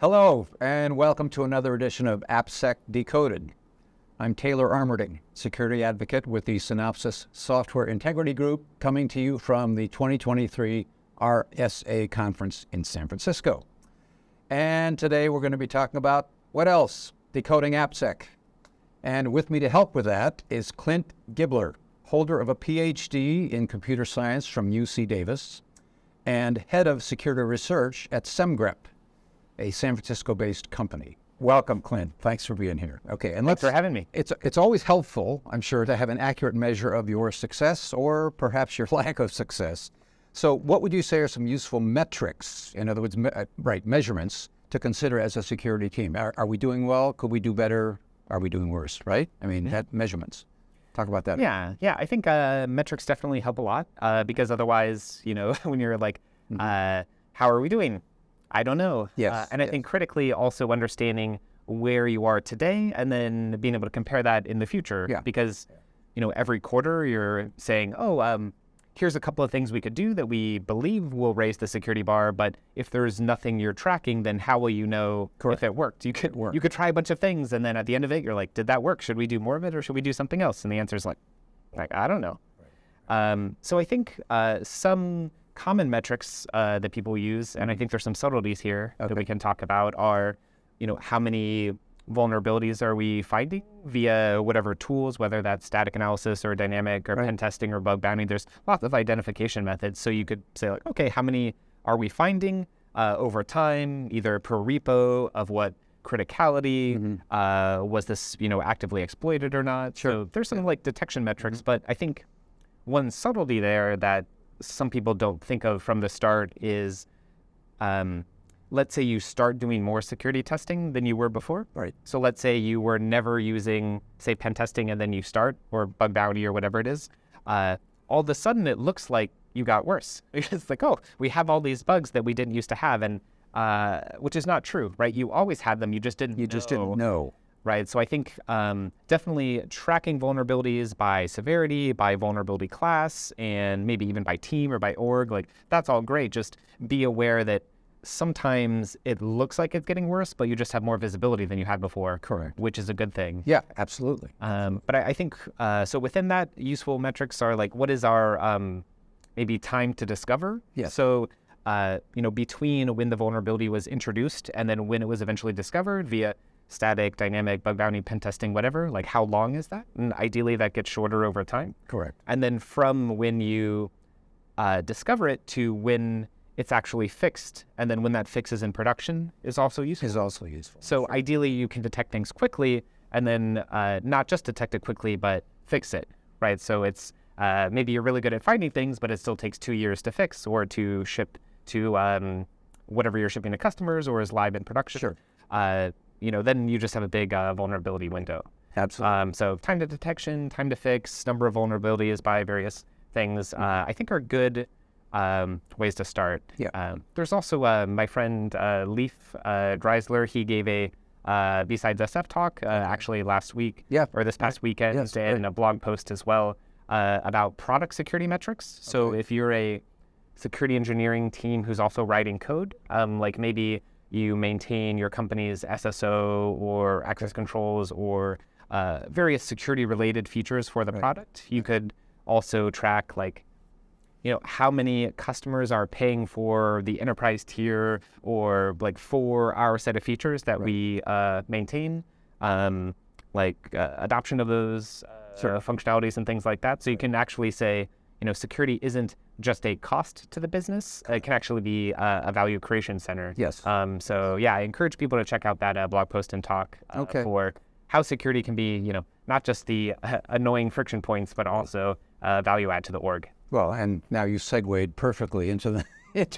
Hello, and welcome to another edition of AppSec Decoded. I'm Taylor Armerding, security advocate with the Synopsys Software Integrity Group, coming to you from the 2023 RSA conference in San Francisco. And today we're going to be talking about, what else? Decoding AppSec. And with me to help with that is Clint Gibler, holder of a PhD in computer science from UC Davis and head of security research at Semgrep, a San Francisco-based company. Welcome, Clint. Thanks for being here. Okay, and Thanks for having me. It's always helpful, I'm sure, to have an accurate measure of your success or perhaps your lack of success. So what would you say are some useful metrics, in other words, measurements, to consider as a security team? Are we doing well? Could we do better? Are we doing worse, right? I mean, measurements. Talk about that. Yeah. I think metrics definitely help a lot because otherwise, when you're like, how are we doing? I don't know. Yes. And I think critically also understanding where you are today and then being able to compare that in the future. Yeah. Because, every quarter you're saying, here's a couple of things we could do that we believe will raise the security bar, but if there's nothing you're tracking, then how will you know if it worked? You could try a bunch of things, and then at the end of it, you're like, did that work? Should we do more of it, or should we do something else? And the answer is like I don't know. Right. So I think some common metrics that people use, and I think there's some subtleties here that we can talk about, are, how many vulnerabilities are we finding via whatever tools, whether that's static analysis or dynamic or pen testing or bug bounty. There's lots of identification methods. So you could say, like, okay, how many are we finding over time, either per repo of what criticality, was this, actively exploited or not? Sure. So there's some like detection metrics, but I think one subtlety there that some people don't think of from the start is, let's say you start doing more security testing than you were before. Right. So let's say you were never using, say, pen testing, and then you start, or bug bounty or whatever it is. All of a sudden it looks like you got worse. It's like, we have all these bugs that we didn't used to have, and which is not true, right? You always had them, you just didn't know. Right. So I think definitely tracking vulnerabilities by severity, by vulnerability class, and maybe even by team or by org, like that's all great. Just be aware that sometimes it looks like it's getting worse, but you just have more visibility than you had before. Correct. Which is a good thing. Yeah, absolutely. But I think, so within that, useful metrics are like, what is our maybe time to discover? Yes. So, between when the vulnerability was introduced and then when it was eventually discovered via static, dynamic, bug bounty, pen testing, whatever, like how long is that? And ideally that gets shorter over time. Correct. And then from when you discover it to when it's actually fixed, and then when that fix is in production is also useful. So ideally you can detect things quickly, and then not just detect it quickly, but fix it, right? So it's maybe you're really good at finding things, but it still takes 2 years to fix or to ship to whatever you're shipping to customers or is live in production. Sure. Then you just have a big vulnerability window. Absolutely. So time to detection, time to fix, number of vulnerabilities by various things, I think are good ways to start. Yeah. There's also my friend Leif Dreisler. He gave a Besides SF talk actually last week or this past weekend, and a blog post as well about product security metrics. So if you're a security engineering team who's also writing code, like maybe you maintain your company's SSO or access controls or various security-related features for the product. You could also track, like, how many customers are paying for the enterprise tier or like for our set of features that we maintain, adoption of those functionalities and things like that. So you can actually say, security isn't just a cost to the business. It can actually be a value creation center. Yes. So I encourage people to check out that blog post and talk for how security can be, not just the annoying friction points, but also value add to the org. Well, and now you segued perfectly into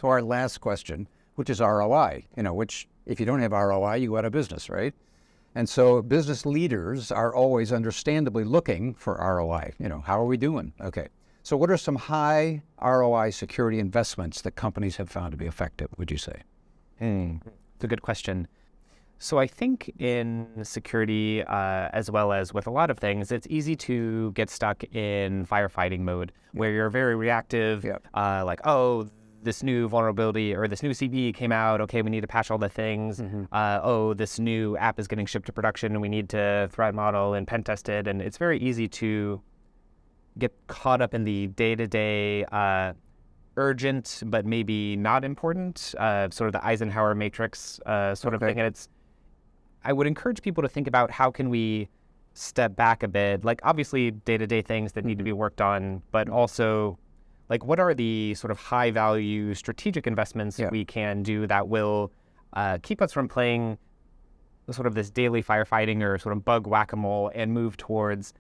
our last question, which is ROI, which if you don't have ROI, you go out of business, right? And so business leaders are always understandably looking for ROI. How are we doing? Okay. So what are some high ROI security investments that companies have found to be effective, would you say? It's a good question. So I think in security, as well as with a lot of things, it's easy to get stuck in firefighting mode where you're very reactive, like, this new vulnerability or this new CVE came out. Okay, we need to patch all the things. Oh, this new app is getting shipped to production and we need to threat model and pen test it. And it's very easy to get caught up in the day-to-day urgent but maybe not important, sort of the Eisenhower matrix sort of thing. And I would encourage people to think about how can we step back a bit, like obviously day-to-day things that need to be worked on, but also like what are the sort of high-value strategic investments we can do that will keep us from playing sort of this daily firefighting or sort of bug whack-a-mole and move towards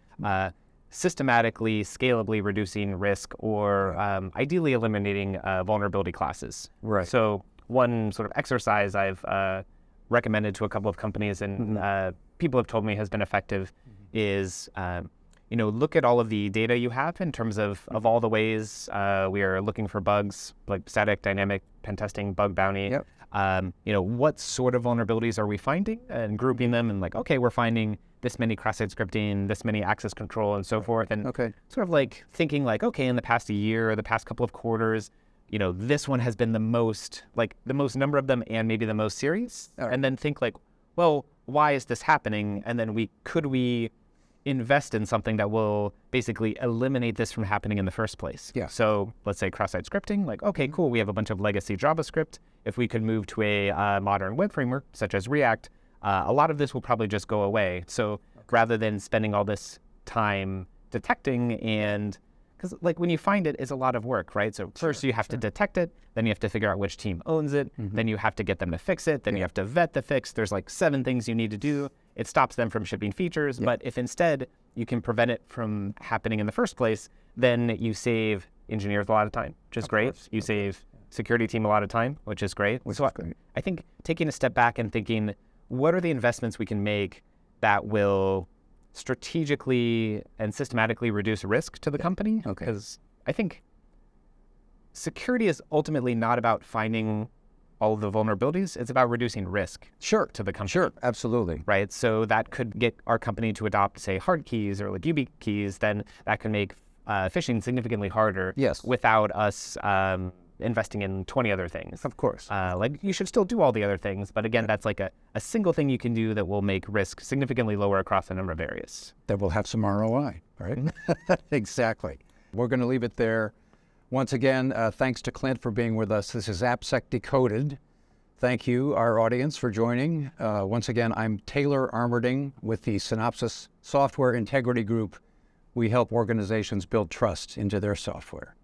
systematically, scalably reducing risk or ideally eliminating vulnerability classes. Right. So one sort of exercise I've recommended to a couple of companies and people have told me has been effective is, look at all of the data you have in terms of all the ways we are looking for bugs, like static, dynamic, pen testing, bug bounty. What sort of vulnerabilities are we finding and grouping them and like, okay, we're finding this many cross-site scripting, this many access control and so forth. And sort of like thinking like, okay, in the past year or the past couple of quarters, this one has been the most number of them and maybe the most serious. And then think like, well, why is this happening? And then could we invest in something that will basically eliminate this from happening in the first place? So let's say cross-site scripting, like, okay, cool. We have a bunch of legacy JavaScript. If we could move to a modern web framework such as React, a lot of this will probably just go away. So rather than spending all this time detecting because like when you find it, it's a lot of work, right? So first you have to detect it, then you have to figure out which team owns it, then you have to get them to fix it, then you have to vet the fix. There's like 7 things you need to do. It stops them from shipping features. But if instead you can prevent it from happening in the first place, then you save engineers a lot of time, which is great. You save security team a lot of time, which is great. I think taking a step back and thinking, what are the investments we can make that will strategically and systematically reduce risk to the company? Because I think security is ultimately not about finding all of the vulnerabilities. It's about reducing risk to the company. Sure, absolutely. Right? So that could get our company to adopt, say, hard keys or like YubiKeys. Keys. Then that can make phishing significantly harder without us investing in 20 other things. Of course. Like you should still do all the other things, but again, that's like a single thing you can do that will make risk significantly lower across a number of areas. That will have some ROI, right? Exactly. We're going to leave it there. Once again, thanks to Clint for being with us. This is AppSec Decoded. Thank you, our audience, for joining. Once again, I'm Taylor Armerding with the Synopsys Software Integrity Group. We help organizations build trust into their software.